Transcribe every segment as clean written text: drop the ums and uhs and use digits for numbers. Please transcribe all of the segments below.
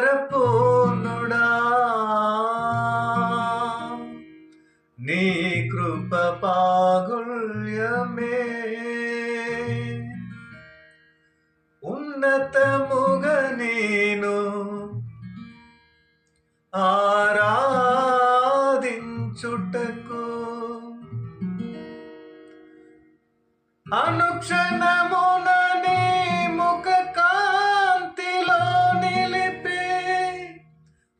కనికరపూర్ణుడా నీ కృప పాగుల్యమే ఉన్నతముగా నేను ఆరాధించుటకు అనుక్షణమున నీ ముఖ కాంతిలో నిలిపి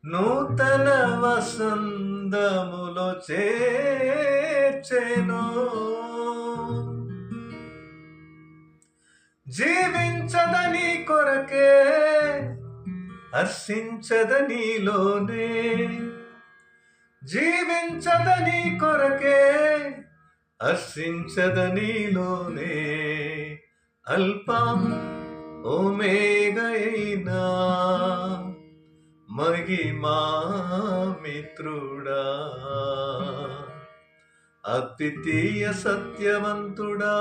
నూతన వసంతములో చేర్చెను జీవించదని కొరకే హర్షించదనిలోనే జీవించదని కొరకే హర్షించదనిలోనే అల్పా ఓమేగైనా మహిమా మిత్రుడా అద్వితీయ సత్యవంతుడా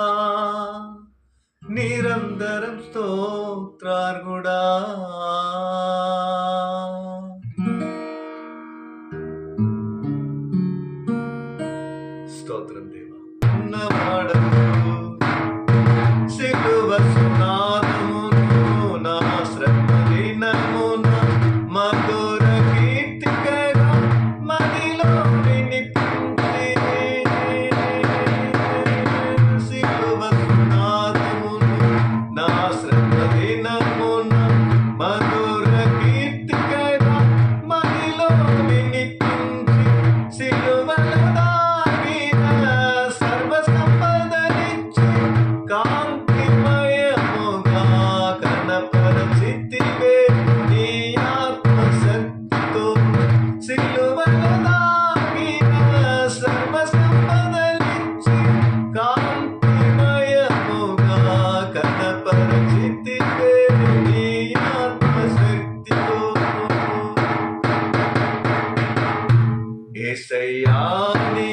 నిరంతరం స్తోత్రార్గుడా స్తోత్రం దేవా సిలువ సునాదమును నా శ్రమ దినమున మధుర కీర్తికగా మదిలో వినిపించి సిలువ సునాదమును నా శ్రమ దినమున మధుర కీర్తికగా మదిలో వినిపించి సిలువల దాగిన సర్వ సంపదనిచ్చి కాంతిమయముగా కనపరచితివే నీ ఆత్మశక్తితో సిలువల దాగిన సర్వ సంపదనిచ్చి కాంతిమయముగా కనపరచితివే నీ ఆత్మశక్తితో యేసయ్యా నీ